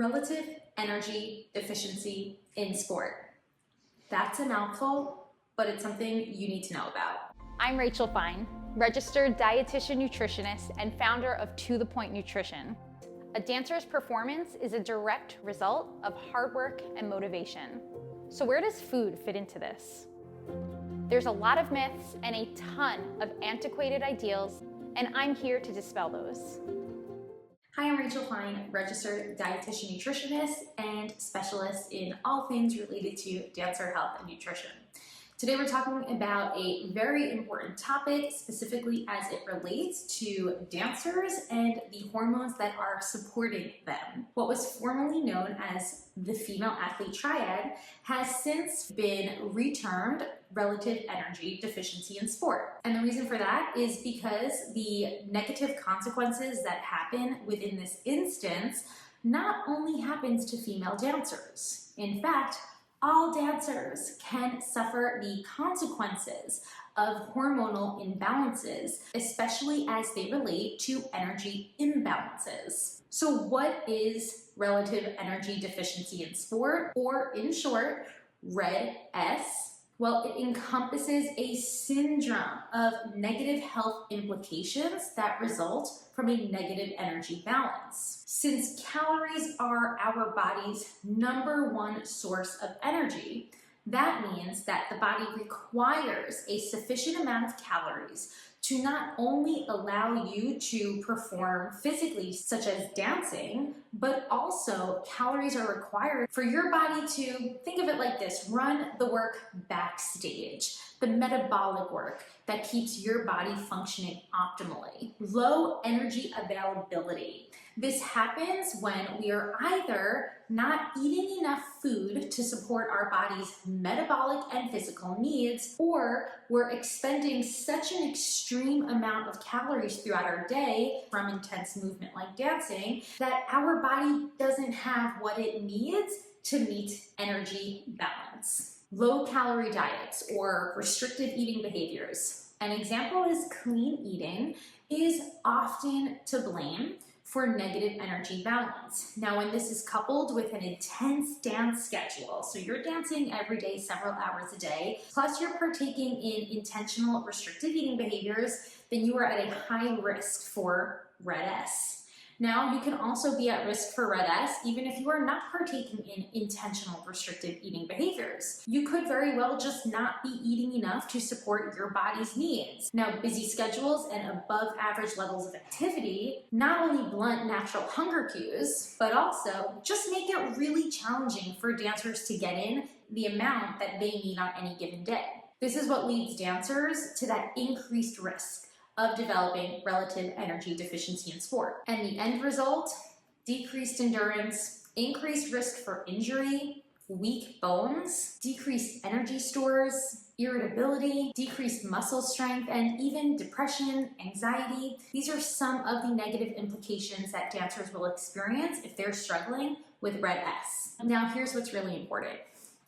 Relative energy deficiency in sport. That's a mouthful, but it's something you need to know about. I'm Rachel Fine, registered dietitian nutritionist and founder of To The Point Nutrition. A dancer's performance is a direct result of hard work and motivation. So where does food fit into this? There's a lot of myths and a ton of antiquated ideals, and I'm here to dispel those. Hi, I'm Rachel Fine, registered dietitian nutritionist and specialist in all things related to dancer health and nutrition. Today we're talking about a very important topic, specifically as it relates to dancers and the hormones that are supporting them. What was formerly known as the female athlete triad has since been retermed relative energy deficiency in sport. And the reason for that is because the negative consequences that happen within this instance not only happens to female dancers. In fact, all dancers can suffer the consequences of hormonal imbalances, especially as they relate to energy imbalances. So what is relative energy deficiency in sport, or in short, RED-S? Well, it encompasses a syndrome of negative health implications that result from a negative energy balance. Since calories are our body's #1 source of energy, that means that the body requires a sufficient amount of calories to not only allow you to perform physically, such as dancing, but also calories are required for your body to, think of it like this, run the work backstage, the metabolic work that keeps your body functioning optimally. Low energy availability. This happens when we are either not eating enough food to support our body's metabolic and physical needs, or we're expending such an extreme amount of calories throughout our day from intense movement like dancing that our body doesn't have what it needs to meet energy balance. Low calorie diets or restrictive eating behaviors. An example is clean eating is often to blame for negative energy balance. Now, when this is coupled with an intense dance schedule, so you're dancing every day, several hours a day, plus you're partaking in intentional restrictive eating behaviors, then you are at a high risk for RED-S. Now, you can also be at risk for RED-S even if you are not partaking in intentional restrictive eating behaviors. You could very well just not be eating enough to support your body's needs. Now, busy schedules and above average levels of activity not only blunt natural hunger cues, but also just make it really challenging for dancers to get in the amount that they need on any given day. This is what leads dancers to that increased risk of developing relative energy deficiency in sport. And the end result, decreased endurance, increased risk for injury, weak bones, decreased energy stores, irritability, decreased muscle strength, and even depression, anxiety. These are some of the negative implications that dancers will experience if they're struggling with RED-S. Now, here's what's really important.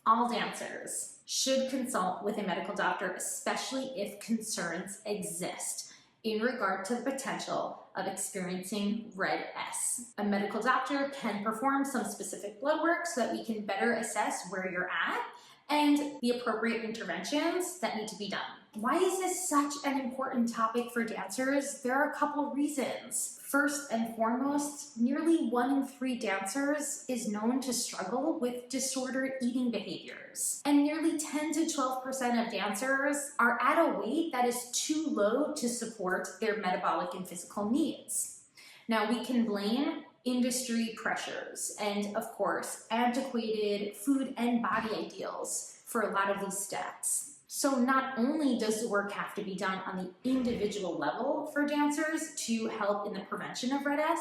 All dancers should consult with a medical doctor, especially if concerns exist in regard to the potential of experiencing RED-S. A medical doctor can perform some specific blood work so that we can better assess where you're at and the appropriate interventions that need to be done. Why is this such an important topic for dancers? There are a couple reasons. First and foremost, nearly 1 in 3 dancers is known to struggle with disordered eating behaviors. And nearly 10 to 12% of dancers are at a weight that is too low to support their metabolic and physical needs. Now, we can blame industry pressures and, of course, antiquated food and body ideals for a lot of these stats. So not only does the work have to be done on the individual level for dancers to help in the prevention of RED-S,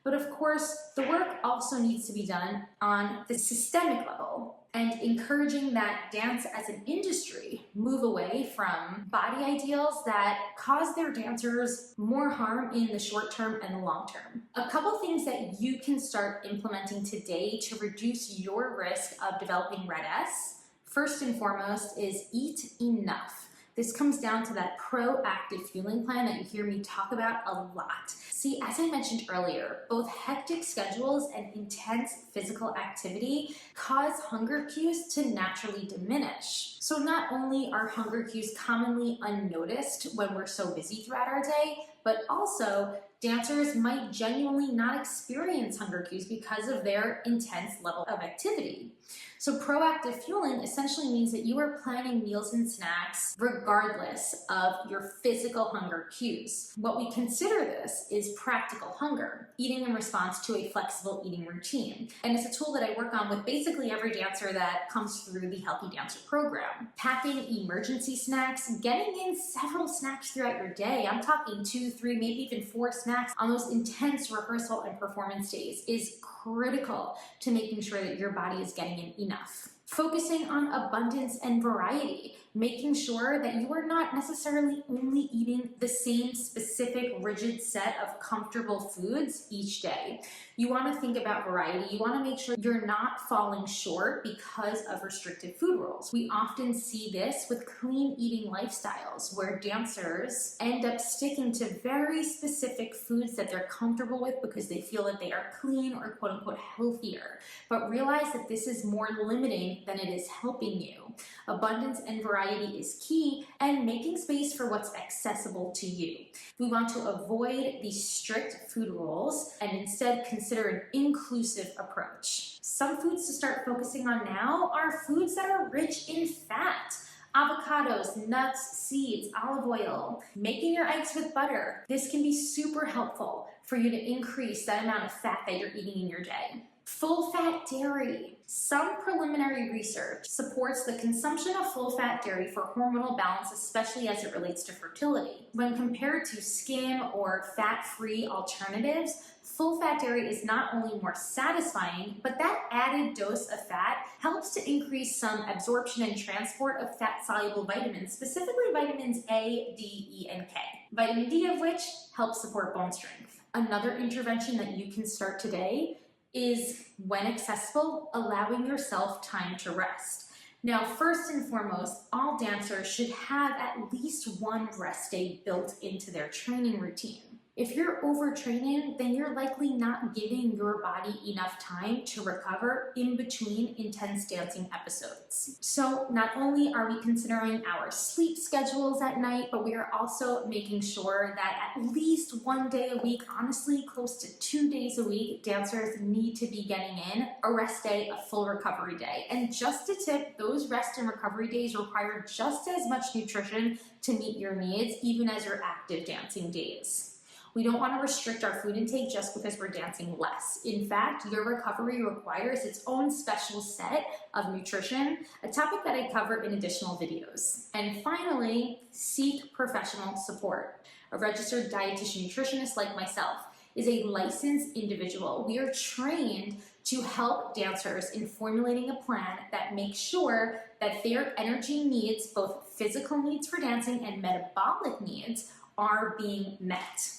but of course, the work also needs to be done on the systemic level and encouraging that dance as an industry move away from body ideals that cause their dancers more harm in the short term and the long term. A couple things that you can start implementing today to reduce your risk of developing RED-S. First and foremost is eat enough. This comes down to that proactive fueling plan that you hear me talk about a lot. See, as I mentioned earlier, both hectic schedules and intense physical activity cause hunger cues to naturally diminish. So not only are hunger cues commonly unnoticed when we're so busy throughout our day, but also dancers might genuinely not experience hunger cues because of their intense level of activity. So proactive fueling essentially means that you are planning meals and snacks regardless of your physical hunger cues. What we consider this is practical hunger, eating in response to a flexible eating routine. And it's a tool that I work on with basically every dancer that comes through the Healthy Dancer program. Packing emergency snacks, getting in several snacks throughout your day, I'm talking 2, 3, maybe even 4 snacks on those intense rehearsal and performance days is critical to making sure that your body is getting in enough. Focusing on abundance and variety, making sure that you are not necessarily only eating the same specific rigid set of comfortable foods each day. You want to think about variety. You want to make sure you're not falling short because of restricted food rules. We often see this with clean eating lifestyles where dancers end up sticking to very specific foods that they're comfortable with because they feel that they are clean or quote unquote healthier. But realize that this is more limiting than it is helping you. Abundance and variety is key, and making space for what's accessible to you. We want to avoid these strict food rules and instead consider an inclusive approach. Some foods to start focusing on now are foods that are rich in fat. Avocados, nuts, seeds, olive oil, making your eggs with butter. This can be super helpful for you to increase that amount of fat that you're eating in your day. Full-fat dairy. Some preliminary research supports the consumption of full-fat dairy for hormonal balance, especially as it relates to fertility. When compared to skim or fat-free alternatives, full-fat dairy is not only more satisfying, but that added dose of fat helps to increase some absorption and transport of fat-soluble vitamins, specifically vitamins A, D, E, and K. Vitamin D of which helps support bone strength. Another intervention that you can start today is, when accessible, allowing yourself time to rest. Now, first and foremost, all dancers should have at least one rest day built into their training routine. If you're overtraining, then you're likely not giving your body enough time to recover in between intense dancing episodes. So not only are we considering our sleep schedules at night, but we are also making sure that at least one day a week, honestly close to 2 days a week, dancers need to be getting in a rest day, a full recovery day. And just a tip, those rest and recovery days require just as much nutrition to meet your needs, even as your active dancing days. We don't want to restrict our food intake just because we're dancing less. In fact, your recovery requires its own special set of nutrition, a topic that I cover in additional videos. And finally, seek professional support. A registered dietitian nutritionist like myself is a licensed individual. We are trained to help dancers in formulating a plan that makes sure that their energy needs, both physical needs for dancing and metabolic needs, are being met.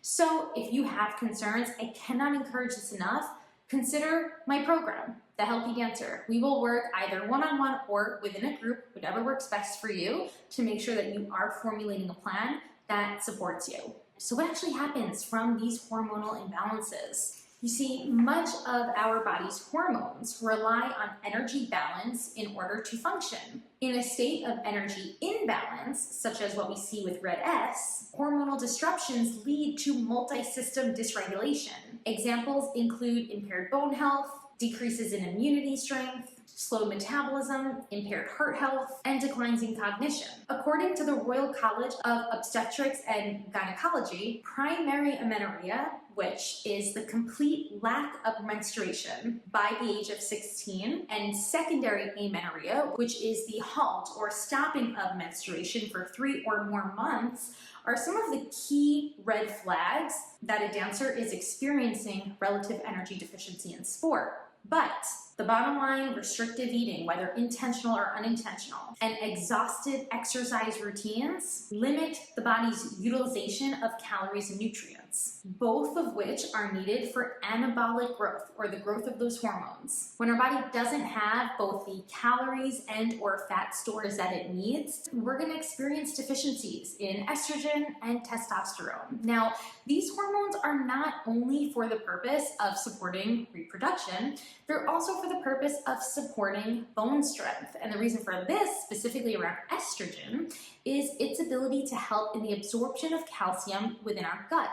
So if you have concerns, I cannot encourage this enough, consider my program, The Healthy Dancer. We will work either one-on-one or within a group, whatever works best for you, to make sure that you are formulating a plan that supports you. So what actually happens from these hormonal imbalances? You see, much of our body's hormones rely on energy balance in order to function. In a state of energy imbalance, such as what we see with red S, hormonal disruptions lead to multi-system dysregulation. Examples include impaired bone health, decreases in immunity strength, slowed metabolism, impaired heart health, and declines in cognition. According to the Royal College of Obstetrics and Gynecology, primary amenorrhea, which is the complete lack of menstruation by the age of 16, and secondary amenorrhea, which is the halt or stopping of menstruation for 3 or more months, are some of the key red flags that a dancer is experiencing relative energy deficiency in sport. But the bottom line, restrictive eating, whether intentional or unintentional, and exhausted exercise routines limit the body's utilization of calories and nutrients. nutrients, both of which are needed for anabolic growth, or the growth of those hormones. When our body doesn't have both the calories and or fat stores that it needs, we're going to experience deficiencies in estrogen and testosterone. Now, these hormones are not only for the purpose of supporting reproduction, they're also for the purpose of supporting bone strength. And the reason for this, specifically around estrogen, is its ability to help in the absorption of calcium within our gut.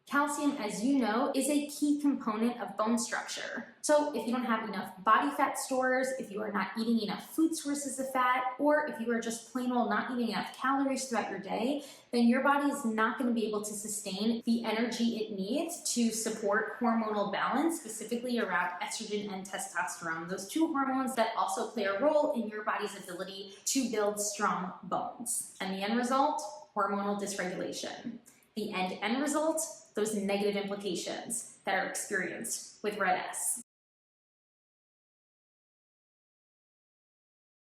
Calcium, as you know, is a key component of bone structure. So if you don't have enough body fat stores, if you are not eating enough food sources of fat, or if you are just plain old not eating enough calories throughout your day, then your body is not going to be able to sustain the energy it needs to support hormonal balance, specifically around estrogen and testosterone, those two hormones that also play a role in your body's ability to build strong bones. And the end result, hormonal dysregulation. The end result, those negative implications that are experienced with Red S.